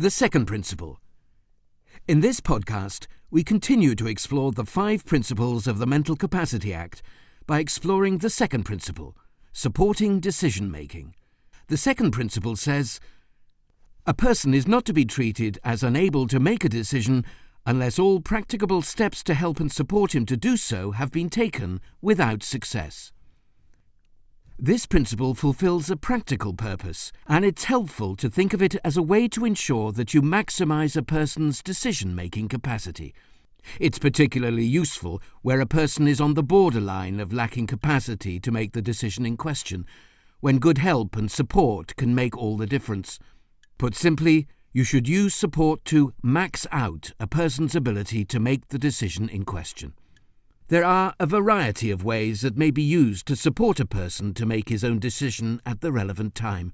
The second principle. In this podcast, we continue to explore the 5 principles of the Mental Capacity Act by exploring the second principle, supporting decision-making. The second principle says, a person is not to be treated as unable to make a decision unless all practicable steps to help and support him to do so have been taken without success. This principle fulfills a practical purpose, and it's helpful to think of it as a way to ensure that you maximise a person's decision-making capacity. It's particularly useful where a person is on the borderline of lacking capacity to make the decision in question, when good help and support can make all the difference. Put simply, you should use support to max out a person's ability to make the decision in question. There are a variety of ways that may be used to support a person to make his own decision at the relevant time.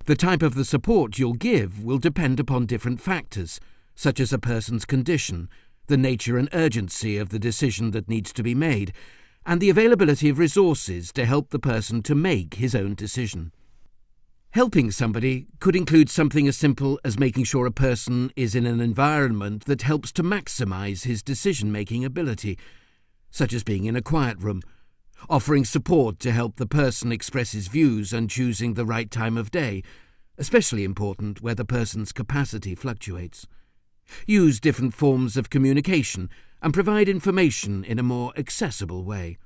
The type of the support you'll give will depend upon different factors, such as a person's condition, the nature and urgency of the decision that needs to be made, and the availability of resources to help the person to make his own decision. Helping somebody could include something as simple as making sure a person is in an environment that helps to maximise his decision-making ability, such as being in a quiet room, offering support to help the person express his views and choosing the right time of day, especially important where the person's capacity fluctuates. Use different forms of communication and provide information in a more accessible way.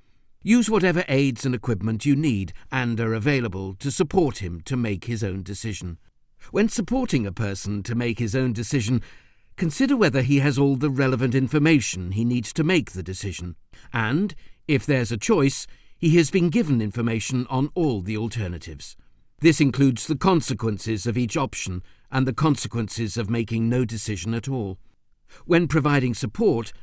Use whatever aids and equipment you need and are available to support him to make his own decision. When supporting a person to make his own decision, consider whether he has all the relevant information he needs to make the decision, and, if there's a choice, he has been given information on all the alternatives. This includes the consequences of each option and the consequences of making no decision at all. When providing support,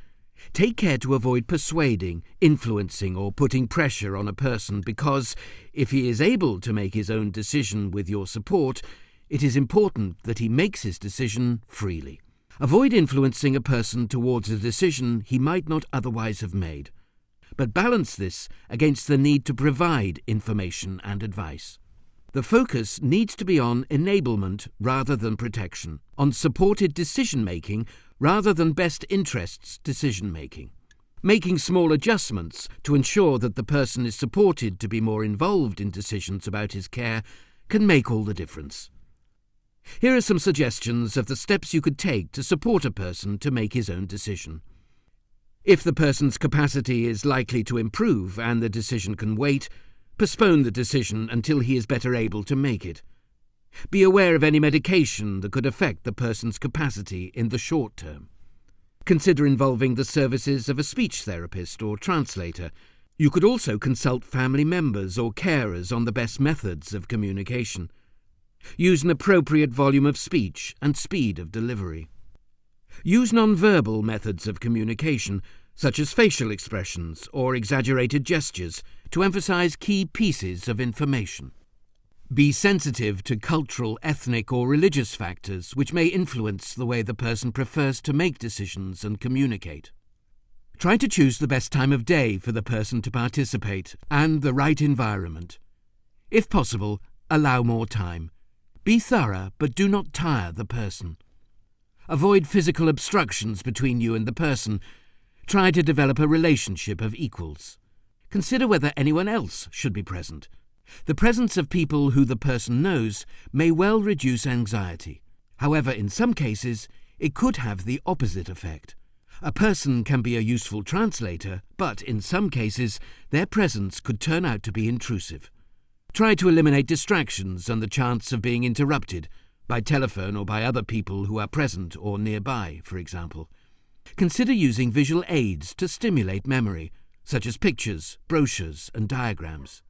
take care to avoid persuading, influencing, or putting pressure on a person because, if he is able to make his own decision with your support, it is important that he makes his decision freely. Avoid influencing a person towards a decision he might not otherwise have made, but balance this against the need to provide information and advice. The focus needs to be on enablement rather than protection, on supported decision-making rather than best interests decision-making. Making small adjustments to ensure that the person is supported to be more involved in decisions about his care can make all the difference. Here are some suggestions of the steps you could take to support a person to make his own decision. If the person's capacity is likely to improve and the decision can wait, postpone the decision until he is better able to make it. Be aware of any medication that could affect the person's capacity in the short term. Consider involving the services of a speech therapist or translator. You could also consult family members or carers on the best methods of communication. Use an appropriate volume of speech and speed of delivery. Use non-verbal methods of communication, such as facial expressions or exaggerated gestures, to emphasize key pieces of information. Be sensitive to cultural, ethnic, or religious factors which may influence the way the person prefers to make decisions and communicate. Try to choose the best time of day for the person to participate and the right environment. If possible, allow more time. Be thorough, but do not tire the person. Avoid physical obstructions between you and the person. Try to develop a relationship of equals. Consider whether anyone else should be present. The presence of people who the person knows may well reduce anxiety. However, in some cases, it could have the opposite effect. A person can be a useful translator, but in some cases, their presence could turn out to be intrusive. Try to eliminate distractions and the chance of being interrupted, by telephone or by other people who are present or nearby, for example. Consider using visual aids to stimulate memory, such as pictures, brochures, and diagrams.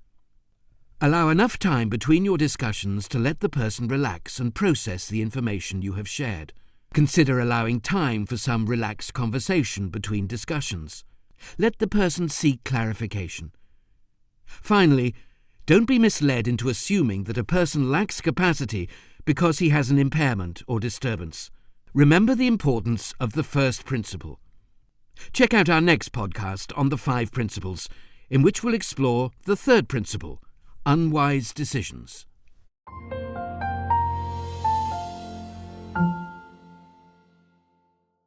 Allow enough time between your discussions to let the person relax and process the information you have shared. Consider allowing time for some relaxed conversation between discussions. Let the person seek clarification. Finally, don't be misled into assuming that a person lacks capacity because he has an impairment or disturbance. Remember the importance of the first principle. Check out our next podcast on the 5 principles, in which we'll explore the third principle, unwise decisions.